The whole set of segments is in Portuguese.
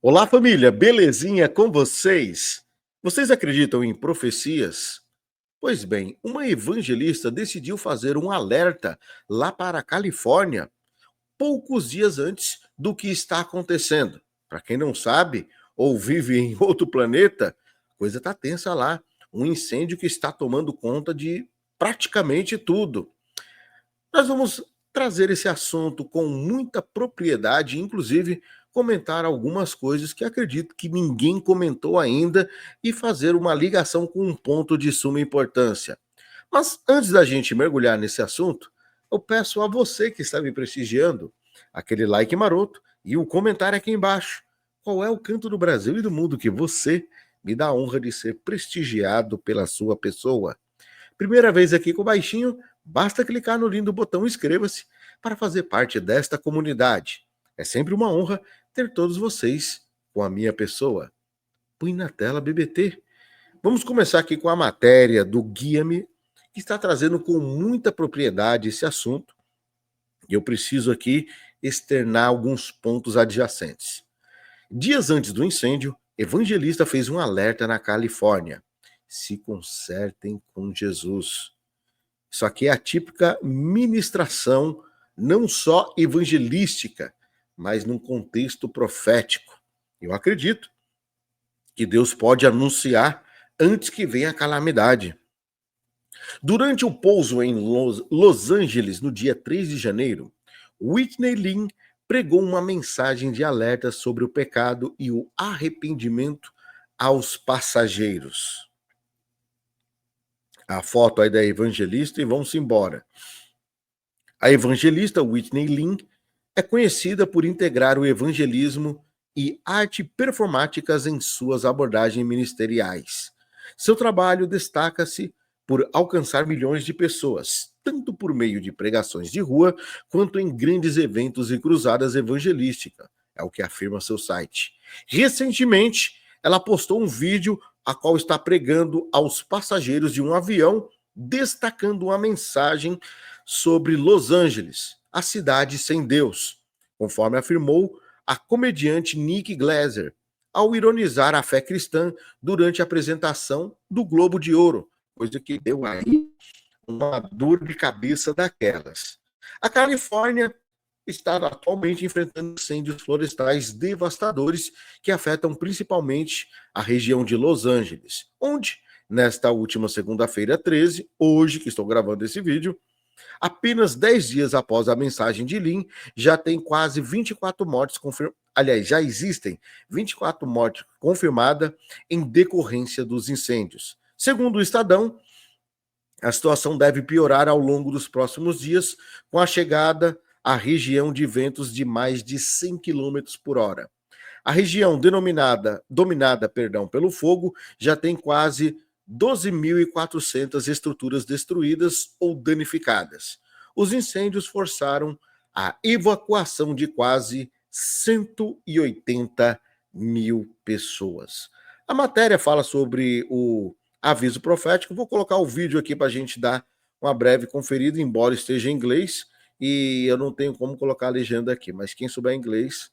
Olá, família, belezinha com vocês? Vocês acreditam em profecias? Pois bem, uma evangelista decidiu fazer um alerta lá para a Califórnia, poucos dias antes do que está acontecendo. Para quem não sabe ou vive em outro planeta, a coisa está tensa lá. Um incêndio que está tomando conta de praticamente tudo. Nós vamos trazer esse assunto com muita propriedade, inclusive comentar algumas coisas que acredito que ninguém comentou ainda e fazer uma ligação com um ponto de suma importância. Mas antes da gente mergulhar nesse assunto, eu peço a você que está me prestigiando aquele like maroto e o comentário aqui embaixo. Qual é o canto do Brasil e do mundo que você me dá a honra de ser prestigiado pela sua pessoa? Primeira vez aqui com o Baixinho, basta clicar no lindo botão inscreva-se para fazer parte desta comunidade. É sempre uma honra ter todos vocês com a minha pessoa. Põe na tela, BBT. Vamos começar aqui com a matéria do Guia-me, que está trazendo com muita propriedade esse assunto. E eu preciso aqui externar alguns pontos adjacentes. Dias antes do incêndio, evangelista fez um alerta na Califórnia. Se consertem com Jesus. Isso aqui é a típica ministração, não só evangelística, mas num contexto profético. Eu acredito que Deus pode anunciar antes que venha a calamidade. Durante o pouso em Los Angeles, no dia 3 de janeiro, Whitney Lin pregou uma mensagem de alerta sobre o pecado e o arrependimento aos passageiros. A foto aí da evangelista e vamos embora. A evangelista Whitney Lin é conhecida por integrar o evangelismo e arte performáticas em suas abordagens ministeriais. Seu trabalho destaca-se por alcançar milhões de pessoas, tanto por meio de pregações de rua, quanto em grandes eventos e cruzadas evangelísticas, é o que afirma seu site. Recentemente, ela postou um vídeo a qual está pregando aos passageiros de um avião, destacando uma mensagem sobre Los Angeles, a cidade sem Deus, conforme afirmou a comediante Nick Glaser, ao ironizar a fé cristã durante a apresentação do Globo de Ouro, coisa que deu aí uma dor de cabeça daquelas. A Califórnia está atualmente enfrentando incêndios florestais devastadores que afetam principalmente a região de Los Angeles, onde, nesta última segunda-feira 13, hoje que estou gravando esse vídeo, apenas 10 dias após a mensagem de Lin, já tem quase 24 mortes confirmadas. Aliás, já existem 24 mortes confirmadas em decorrência dos incêndios. Segundo o Estadão, a situação deve piorar ao longo dos próximos dias, com a chegada à região de ventos de mais de 100 km por hora. A região dominada pelo fogo já tem quase 12.400 estruturas destruídas ou danificadas. Os incêndios forçaram a evacuação de quase 180 mil pessoas. A matéria fala sobre o aviso profético. Vou colocar o vídeo aqui para a gente dar uma breve conferida, embora esteja em inglês, e eu não tenho como colocar a legenda aqui, mas quem souber inglês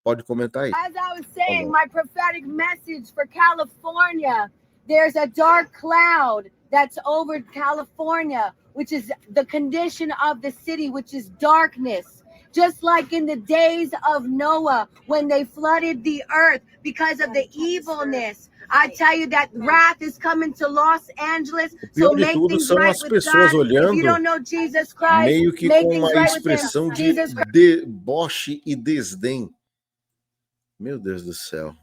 pode comentar aí. As I was saying, my prophetic message for California, there's a dark cloud that's over California, which is the condition of the city, which is darkness. Just like in the days of Noah, when they flooded the earth because of the evilness. I tell you that wrath is coming to Los Angeles. So make things right with God. If you don't know Jesus Christ, meio que make com things uma right with expressão him. de Jesus Christ. deboche e desdém. Meu Deus do céu.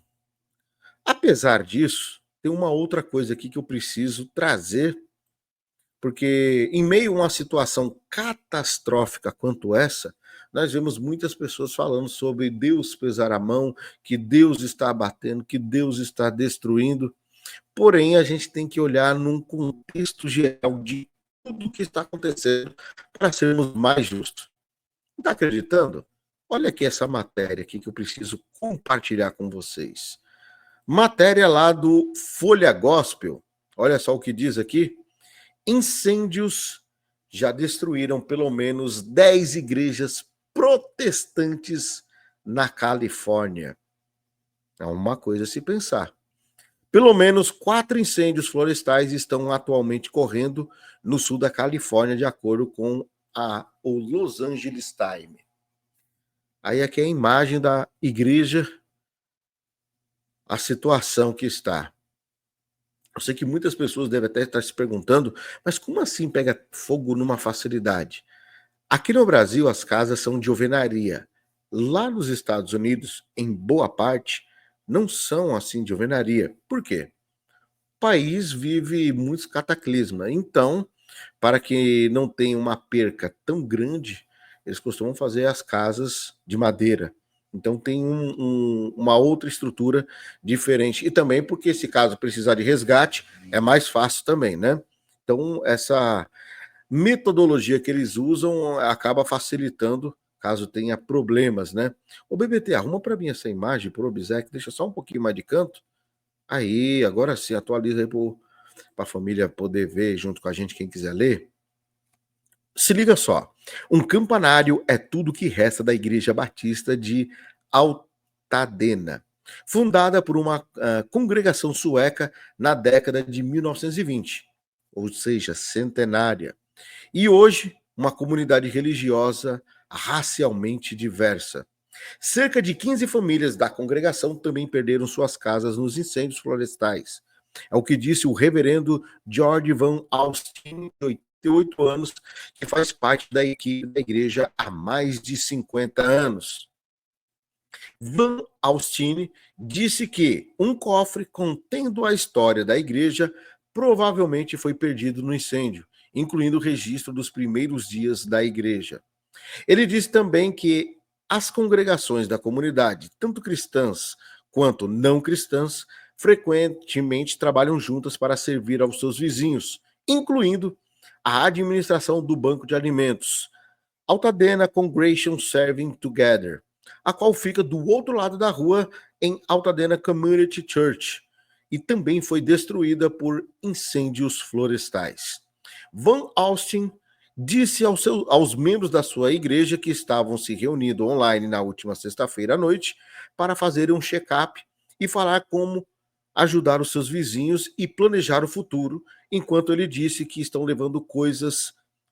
Apesar disso, tem uma outra coisa aqui que eu preciso trazer, porque em meio a uma situação catastrófica quanto essa, nós vemos muitas pessoas falando sobre Deus pesar a mão, que Deus está abatendo, que Deus está destruindo. Porém, a gente tem que olhar num contexto geral de tudo o que está acontecendo para sermos mais justos. Está acreditando? Olha aqui essa matéria aqui que eu preciso compartilhar com vocês. Matéria lá do Folha Gospel. Olha só o que diz aqui. Incêndios já destruíram pelo menos 10 igrejas protestantes na Califórnia. É uma coisa a se pensar. Pelo menos 4 incêndios florestais estão atualmente correndo no sul da Califórnia, de acordo com o Los Angeles Times. Aí aqui é a imagem da igreja, a situação que está. Eu sei que muitas pessoas devem até estar se perguntando, mas como assim pega fogo numa facilidade? Aqui no Brasil, as casas são de alvenaria. Lá nos Estados Unidos, em boa parte, não são assim de alvenaria. Por quê? O país vive muitos cataclismas. Então, para que não tenha uma perca tão grande, eles costumam fazer as casas de madeira. Então tem uma outra estrutura diferente. E também porque se caso precisar de resgate, é mais fácil também, né? Então essa metodologia que eles usam acaba facilitando caso tenha problemas, né? O BBT, arruma para mim essa imagem por obséquio, deixa só um pouquinho mais de canto. Aí, agora sim, atualiza aí para a família poder ver junto com a gente, quem quiser ler. Se liga só, um campanário é tudo que resta da Igreja Batista de Altadena, fundada por uma congregação sueca na década de 1920, ou seja, centenária. E hoje, uma comunidade religiosa racialmente diversa. Cerca de 15 famílias da congregação também perderam suas casas nos incêndios florestais. É o que disse o reverendo George Van Austin, de 88 anos, que faz parte da equipe da igreja há mais de 50 anos. Van Austin disse que um cofre contendo a história da igreja provavelmente foi perdido no incêndio, incluindo o registro dos primeiros dias da igreja. Ele disse também que as congregações da comunidade, tanto cristãs quanto não cristãs, frequentemente trabalham juntas para servir aos seus vizinhos, incluindo a administração do banco de alimentos, Altadena Congregation Serving Together, a qual fica do outro lado da rua em Altadena Community Church, e também foi destruída por incêndios florestais. Van Austin disse aos membros da sua igreja que estavam se reunindo online na última sexta-feira à noite para fazer um check-up e falar como ajudar os seus vizinhos e planejar o futuro, enquanto ele disse que estão levando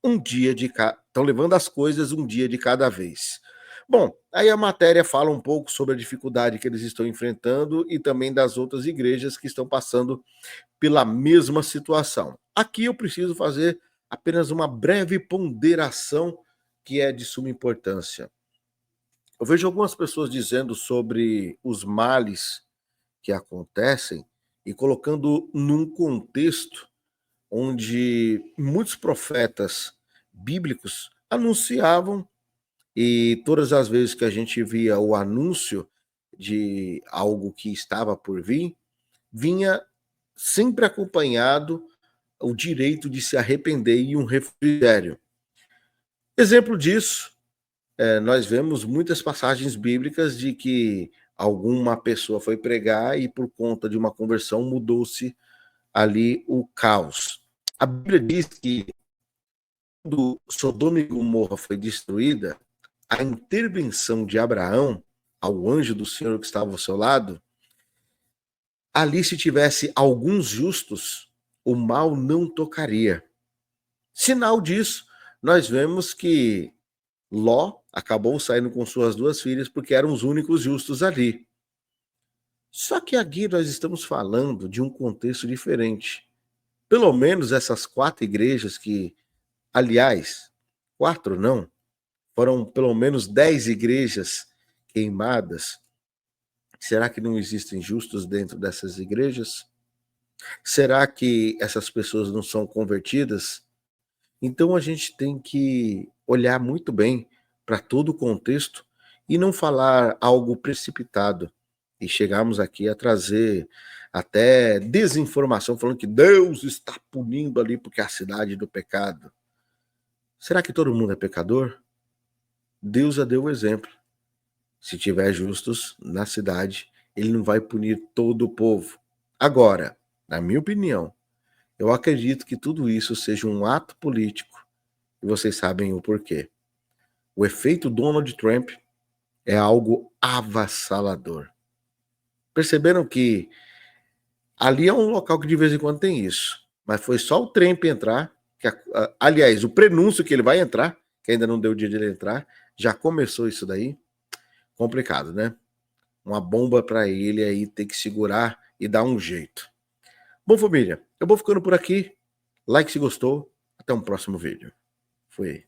estão levando as coisas um dia de cada vez. Bom, aí a matéria fala um pouco sobre a dificuldade que eles estão enfrentando e também das outras igrejas que estão passando pela mesma situação. Aqui eu preciso fazer apenas uma breve ponderação que é de suma importância. Eu vejo algumas pessoas dizendo sobre os males que acontecem e colocando num contexto onde muitos profetas bíblicos anunciavam, e todas as vezes que a gente via o anúncio de algo que estava por vir, vinha sempre acompanhado o direito de se arrepender e um refrigério. Exemplo disso, nós vemos muitas passagens bíblicas de que alguma pessoa foi pregar e por conta de uma conversão mudou-se ali o caos. A Bíblia diz que quando Sodoma e Gomorra foi destruída, a intervenção de Abraão ao anjo do Senhor que estava ao seu lado, ali se tivesse alguns justos, o mal não tocaria. Sinal disso, nós vemos que Ló acabou saindo com suas 2 filhas porque eram os únicos justos ali. Só que aqui nós estamos falando de um contexto diferente. Pelo menos essas 4 igrejas que, aliás, 4 não, foram pelo menos 10 igrejas queimadas. Será que não existem justos dentro dessas igrejas? Será que essas pessoas não são convertidas? Então a gente tem que olhar muito bem para todo o contexto e não falar algo precipitado. E chegarmos aqui a trazer até desinformação, falando que Deus está punindo ali porque é a cidade do pecado. Será que todo mundo é pecador? Deus já deu o exemplo. Se tiver justos na cidade, ele não vai punir todo o povo. Agora, na minha opinião, eu acredito que tudo isso seja um ato político e vocês sabem o porquê. O efeito Donald Trump é algo avassalador. Perceberam que ali é um local que de vez em quando tem isso. Mas foi só o Trump entrar, aliás, o prenúncio que ele vai entrar, que ainda não deu o dia de ele entrar, já começou isso daí. Complicado, né? Uma bomba para ele aí, ter que segurar e dar um jeito. Bom, família, eu vou ficando por aqui. Like se gostou. Até um próximo vídeo. Fui.